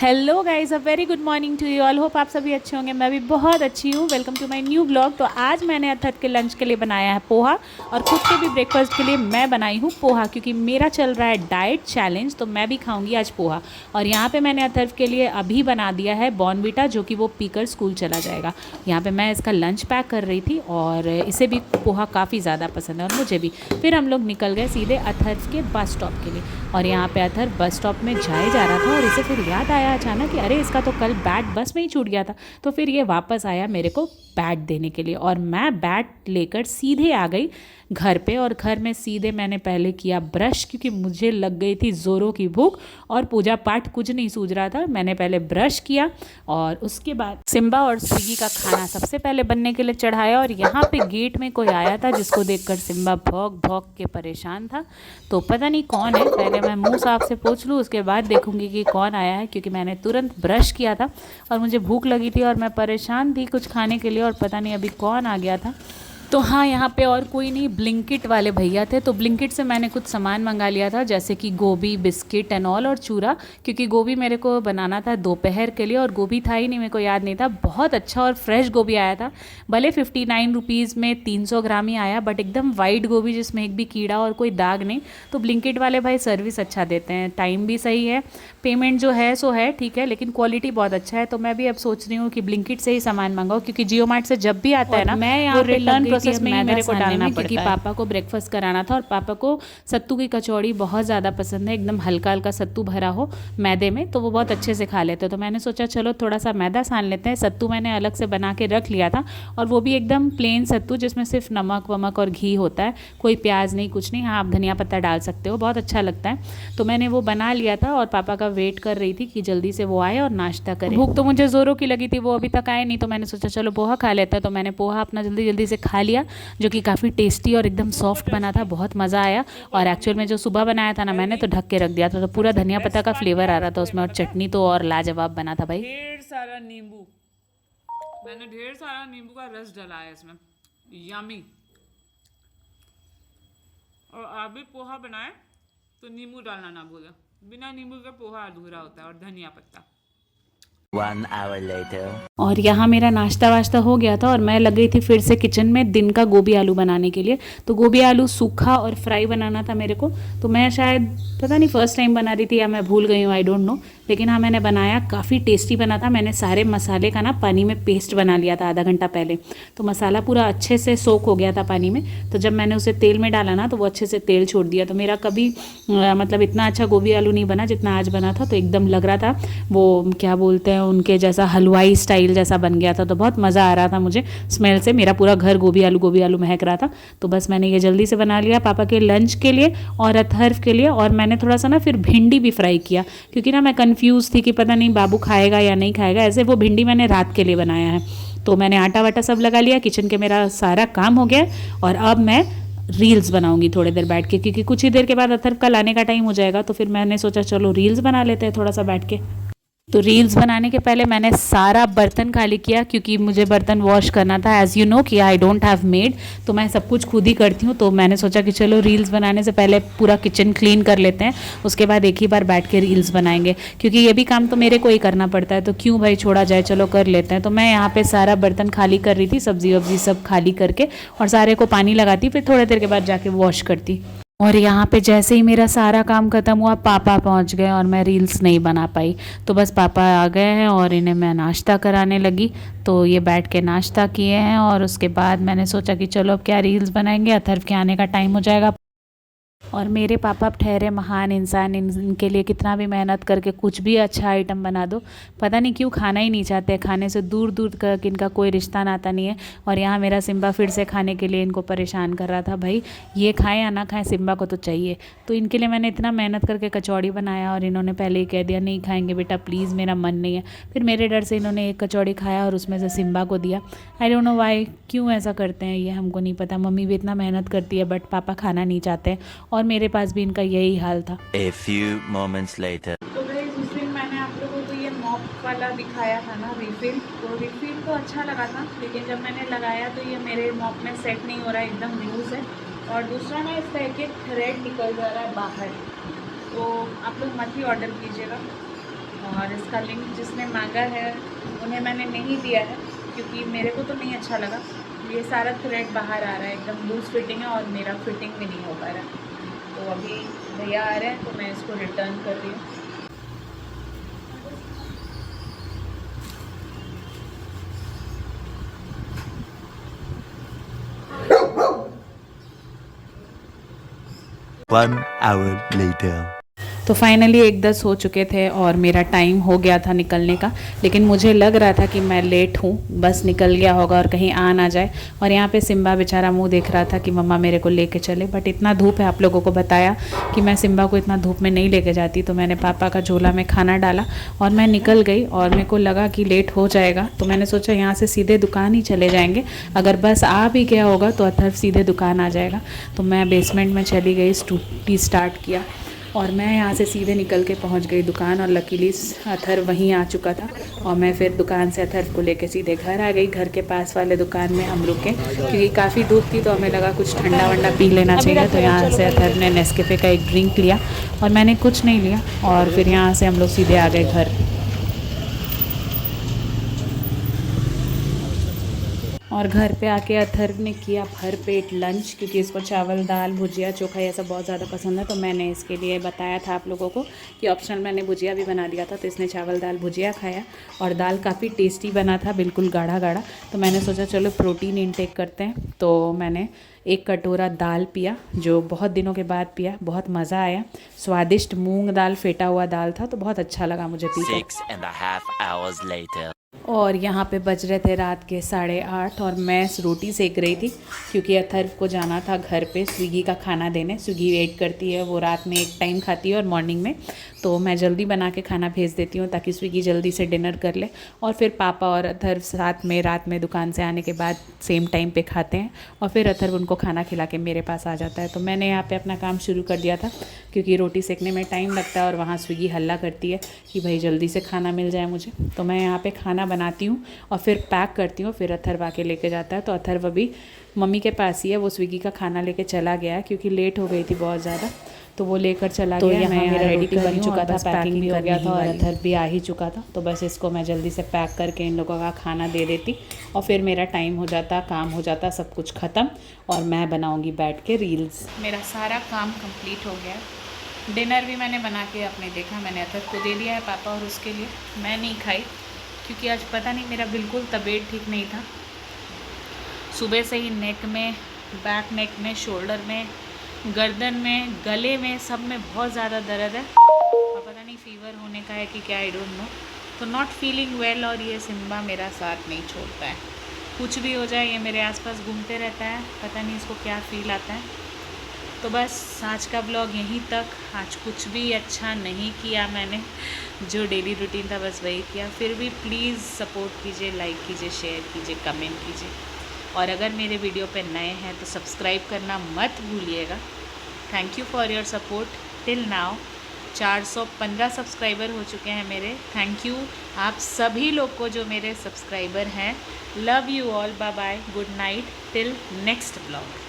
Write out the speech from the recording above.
Hello guys, a very good morning to you all. Hope आप सभी अच्छे होंगे। मैं भी बहुत अच्छी हूँ। Welcome to my new blog. तो आज मैंने अथर्व के लंच के लिए बनाया है पोहा, और खुद के भी ब्रेकफास्ट के लिए मैं बनाई हूँ पोहा, क्योंकि मेरा चल रहा है डाइट चैलेंज, तो मैं भी खाऊंगी आज पोहा। और यहाँ पे मैंने अथर्व के लिए अभी बना दिया है बॉर्नविटा, जो कि वो पीकर स्कूल चला जाएगा। यहाँ पर मैं इसका लंच पैक कर रही थी, और इसे भी पोहा काफ़ी ज़्यादा पसंद है और मुझे भी। फिर हम लोग निकल गए सीधे अथर्व के बस स्टॉप के लिए, और यहाँ पे अथर्व बस स्टॉप में जाए जा रहा था, और इसे फिर याद आया अचानक कि अरे इसका तो कल बैट बस में ही छूट गया था। तो फिर ये वापस आया मेरे को बैट देने के लिए, और मैं बैट लेकर सीधे आ गई घर पे। और घर में सीधे मैंने पहले किया ब्रश, क्योंकि मुझे लग गई थी ज़ोरों की भूख, और पूजा पाठ कुछ नहीं सूझ रहा था। मैंने पहले ब्रश किया, और उसके बाद सिम्बा और स्विगी का खाना सबसे पहले बनने के लिए चढ़ाया। और यहाँ पे गेट में कोई आया था, जिसको देखकर सिम्बा भौंक भौंक के परेशान था। तो पता नहीं कौन है, पहले मैं मुंह साफ से पोंछ लूँ, उसके बाद देखूंगी कि कौन आया है, क्योंकि मैंने तुरंत ब्रश किया था और मुझे भूख लगी थी और मैं परेशान थी कुछ खाने के लिए, और पता नहीं अभी कौन आ गया था। तो हाँ, यहाँ पे और कोई नहीं, ब्लिंकिट वाले भैया थे। तो ब्लिंकिट से मैंने कुछ सामान मंगा लिया था, जैसे कि गोभी, बिस्किट एंड ऑल, और चूरा, क्योंकि गोभी मेरे को बनाना था दोपहर के लिए, और गोभी था ही नहीं, मेरे को याद नहीं था। बहुत अच्छा और फ्रेश गोभी आया था। भले 59 रुपीज़ में 300 ग्राम ही आया, बट एकदम वाइट गोभी जिसमें एक भी कीड़ा और कोई दाग नहीं। तो ब्लिंकिट वाले भाई सर्विस अच्छा देते हैं, टाइम भी सही है, पेमेंट जो है सो है ठीक है, लेकिन क्वालिटी बहुत अच्छा है। तो मैं भी अब सोच रही हूँ कि ब्लिंकिट से ही सामान मंगाऊँ, क्योंकि जियो मार्ट से जब भी आता है ना, मैं यहाँ रिटर्न प्रोसेस में ही मेरे को डालना पड़ता है, क्योंकि पापा को ब्रेकफास्ट कराना था, और पापा को सत्तू की कचौड़ी बहुत ज़्यादा पसंद है, एकदम हल्का हल्का सत्तू भरा हो मैदे में, तो वो बहुत अच्छे से खा लेते हैं। तो मैंने सोचा चलो थोड़ा सा मैदा सान लेते हैं। सत्तू मैंने अलग से बना के रख लिया था, और वो भी एकदम प्लेन सत्तू, जिसमें सिर्फ नमक वमक और घी होता है, कोई प्याज नहीं, कुछ नहीं। हाँ, आप धनिया पत्ता डाल सकते हो, बहुत अच्छा लगता है। तो मैंने वो बना लिया था, और पापा का वेट कर रही थी कि जल्दी से वो आए और नाश्ता करें। भूख तो मुझे ज़ोरों की लगी थी, वो अभी तक आए नहीं, तो मैंने सोचा चलो पोहा खा लेता है। तो मैंने पोहा अपना जल्दी जल्दी से खा लिया, जो कि काफ़ी टेस्टी और एकदम सॉफ्ट बना था, बहुत मज़ा आया। और एक्चुअल में जो सुबह बनाया था ना, मैंने तो ढक के रख दिया था, तो पूरा धनिया पत्ता का फ्लेवर आ रहा था उसमें, और चटनी तो और लाजवाब बना था भाई। ढेर सारा नींबू, मैंने ढेर सारा नींबू का रस डाला है इसमें, यमी। और आप भी पोहा बनाए तो नींबू डालना ना भूलें, बिना नींबू के पोहा अधूरा होता है। और धनिया पत्ता। 1 hour later. और यहाँ मेरा नाश्ता वाश्ता हो गया था, और मैं लग गई थी फिर से किचन में दिन का गोभी आलू बनाने के लिए। तो गोभी आलू सूखा और फ्राई बनाना था मेरे को। तो मैं शायद पता नहीं फर्स्ट टाइम बना रही थी या मैं भूल गई हूँ, आई डोंट नो, लेकिन हाँ मैंने बनाया, काफ़ी टेस्टी बना था। मैंने सारे मसाले का ना पानी में पेस्ट बना लिया था आधा घंटा पहले, तो मसाला पूरा अच्छे से सोक हो गया था पानी में। तो जब मैंने उसे तेल में डाला ना, तो वो अच्छे से तेल छोड़ दिया। तो मेरा कभी मतलब इतना अच्छा गोभी आलू नहीं बना जितना आज बना था। तो एकदम लग रहा था वो क्या बोलते हैं उनके जैसा, हलवाई स्टाइल जैसा बन गया था। तो बहुत मज़ा आ रहा था मुझे स्मेल से, मेरा पूरा घर गोभी आलू महक रहा था। तो बस मैंने ये जल्दी से बना लिया पापा के लंच के लिए और अथर्व के लिए। और मैंने थोड़ा सा ना फिर भिंडी भी फ्राई किया, क्योंकि ना मैं कंफ्यूज थी कि पता नहीं बाबू खाएगा या नहीं खाएगा। ऐसे वो भिंडी मैंने रात के लिए बनाया है। तो मैंने आटा वाटा सब लगा लिया, किचन के मेरा सारा काम हो गया, और अब मैं रील्स बनाऊंगी थोड़ी देर बैठ के, क्योंकि कुछ ही देर के बाद अथर्व का लाने का टाइम हो जाएगा। तो फिर मैंने सोचा चलो रील्स बना लेते हैं थोड़ा सा बैठ के। तो रील्स बनाने के पहले मैंने सारा बर्तन खाली किया, क्योंकि मुझे बर्तन वॉश करना था। एज़ यू नो कि आई डोंट हैव मेड, तो मैं सब कुछ खुद ही करती हूँ। तो मैंने सोचा कि चलो रील्स बनाने से पहले पूरा किचन क्लीन कर लेते हैं, उसके बाद एक ही बार बैठ के रील्स बनाएंगे, क्योंकि ये भी काम तो मेरे को ही करना पड़ता है, तो क्यों भाई छोड़ा जाए, चलो कर लेते हैं। तो मैं यहाँ पे सारा बर्तन खाली कर रही थी, सब्जी वब्जी सब खाली करके, और सारे को पानी लगाती, फिर थोड़ी देर के बाद जाके वॉश करती। और यहाँ पे जैसे ही मेरा सारा काम ख़त्म हुआ, पापा पहुँच गए, और मैं रील्स नहीं बना पाई। तो बस पापा आ गए हैं, और इन्हें मैं नाश्ता कराने लगी। तो ये बैठ के नाश्ता किए हैं, और उसके बाद मैंने सोचा कि चलो अब क्या रील्स बनाएंगे, अथर्व के आने का टाइम हो जाएगा। और मेरे पापा ठहरे महान इंसान, इनके लिए कितना भी मेहनत करके कुछ भी अच्छा आइटम बना दो, पता नहीं क्यों खाना ही नहीं चाहते। खाने से दूर दूर तक इनका कोई रिश्ता नाता नहीं है। और यहाँ मेरा सिम्बा फिर से खाने के लिए इनको परेशान कर रहा था, भाई ये खाएं या ना खाएं, सिम्बा को तो चाहिए। तो इनके लिए मैंने इतना मेहनत करके कचौड़ी बनाया, और इन्होंने पहले ही कह दिया नहीं खाएंगे बेटा प्लीज़, मेरा मन नहीं है। फिर मेरे डर से इन्होंने एक कचौड़ी खाया, और उसमें से सिम्बा को दिया। आई डोंट नो वाई, क्यों ऐसा करते हैं ये हमको नहीं पता। मम्मी भी इतना मेहनत करती है, बट पापा खाना नहीं चाहते, और मेरे पास भी इनका यही हाल था। A few moments later. तो गाइस उस दिन मैंने आप लोगों को ये मॉप वाला दिखाया था ना, रिफिल। तो रिफिल तो अच्छा लगा था, लेकिन जब मैंने लगाया तो ये मेरे मॉप में सेट नहीं हो रहा है, एकदम लूज है। और दूसरा ना इसका एक थ्रेड निकल जा रहा है बाहर, तो आप लोग मत ही ऑर्डर कीजिएगा। और इसका लिंक जिसने मांगा है उन्हें मैंने नहीं दिया है क्योंकि मेरे को तो नहीं अच्छा लगा। ये सारा थ्रेड बाहर आ रहा है, एकदम लूज फिटिंग है और मेरा फिटिंग भी नहीं हो पा रहा है। तो अभी भैया आ रहे हैं तो मैं इसको रिटर्न कर रही हूँ। 1 hour later. तो फाइनली 1:10 हो चुके थे और मेरा टाइम हो गया था निकलने का, लेकिन मुझे लग रहा था कि मैं लेट हूँ, बस निकल गया होगा और कहीं आ ना जाए। और यहाँ पे सिम्बा बेचारा मुंह देख रहा था कि मम्मा मेरे को लेके चले, बट इतना धूप है, आप लोगों को बताया कि मैं सिम्बा को इतना धूप में नहीं लेके जाती। तो मैंने पापा का झोला में खाना डाला और मैं निकल गई और मेरे को लगा कि लेट हो जाएगा, तो मैंने सोचा यहाँ से सीधे दुकान ही चले जाएंगे, अगर बस आ भी गया होगा तो अथर्व सीधे दुकान आ जाएगा। तो मैं बेसमेंट में चली गई, स्कूटी स्टार्ट किया और मैं यहाँ से सीधे निकल के पहुँच गई दुकान। और लकीली अथर्व वहीं आ चुका था और मैं फिर दुकान से अथर्व को लेके सीधे घर आ गई। घर के पास वाले दुकान में हम रुके क्योंकि काफ़ी धूप थी, तो हमें लगा कुछ ठंडा वंडा पी लेना चाहिए। तो यहाँ से अथर्व ने नेस्कैफे का एक ड्रिंक लिया और मैंने कुछ नहीं लिया, और फिर यहाँ से हम लोग सीधे आ गए घर। और घर पे आके अथर्व ने किया भर पेट लंच, क्योंकि इसको चावल दाल भुजिया चोखा ये सब बहुत ज़्यादा पसंद है। तो मैंने इसके लिए बताया था आप लोगों को कि ऑप्शनल मैंने भुजिया भी बना दिया था। तो इसने चावल दाल भुजिया खाया और दाल काफ़ी टेस्टी बना था, बिल्कुल गाढ़ा गाढ़ा। तो मैंने सोचा चलो प्रोटीन इनटेक करते हैं। तो मैंने 1 कटोरा दाल पिया, जो बहुत दिनों के बाद पिया, बहुत मज़ा आया। स्वादिष्ट मूंग दाल फेटा हुआ दाल था, तो बहुत अच्छा लगा मुझे पी के। 6.5 hours later. और यहाँ पे बज रहे थे रात के 8:30 और मैं रोटी सेक रही थी क्योंकि अथर्व को जाना था घर पे स्विगी का खाना देने। स्विगी वेट करती है, वो रात में एक टाइम खाती है और मॉर्निंग में, तो मैं जल्दी बना के खाना भेज देती हूँ ताकि स्विगी जल्दी से डिनर कर ले। और फिर पापा और अथर्व साथ में रात में दुकान से आने के बाद सेम टाइम पे खाते हैं और फिर अथर्व उनको खाना खिला के मेरे पास आ जाता है। तो मैंने यहाँ पे अपना काम शुरू कर दिया था क्योंकि रोटी सेकने में टाइम लगता है और वहाँ स्विगी हल्ला करती है कि भाई जल्दी से खाना मिल जाए मुझे। तो मैं यहाँ पे खाना बनाती हूँ और फिर पैक करती हूँ, फिर अथर्व आके लेके जाता है। तो अथर्व अभी मम्मी के पास ही है, वो स्विगी का खाना लेके चला गया है क्योंकि लेट हो गई थी बहुत ज़्यादा, तो वो लेकर चला गया। यहाँ मेरा रेडी बन चुका था, पैकिंग भी हो गया था और अथर्व भी आ ही चुका था। तो बस इसको मैं जल्दी से पैक करके इन लोगों का खाना दे देती और फिर मेरा टाइम हो जाता, काम हो जाता, सब कुछ ख़त्म और मैं बनाऊँगी बैठ के रील्स। मेरा सारा काम कम्प्लीट हो गया। डिनर भी मैंने बना के अपने देखा, मैंने अथर्व को दे दिया है पापा और उसके लिए मैं नहीं खाई क्योंकि आज पता नहीं मेरा बिल्कुल तबीयत ठीक नहीं था। सुबह से ही नेक में, बैक नेक में, शोल्डर में, गर्दन में, गले में, सब में बहुत ज़्यादा दर्द है और पता नहीं फीवर होने का है कि क्या, आई डोंट नो। तो नॉट फीलिंग वेल और ये सिम्बा मेरा साथ नहीं छोड़ता है, कुछ भी हो जाए ये मेरे आसपास घूमते रहता है, पता नहीं इसको क्या फ़ील आता है। तो बस आज का ब्लॉग यहीं तक। आज कुछ भी अच्छा नहीं किया मैंने, जो डेली रूटीन था बस वही किया। फिर भी प्लीज़ सपोर्ट कीजिए, लाइक कीजिए, शेयर कीजिए, कमेंट कीजिए और अगर मेरे वीडियो पे नए हैं तो सब्सक्राइब करना मत भूलिएगा। Thank you for your support till now. 415 subscriber हो चुके हैं मेरे। थैंक यू आप सभी लोग को जो मेरे सब्सक्राइबर हैं। Love you all, bye bye, good night, till next blog.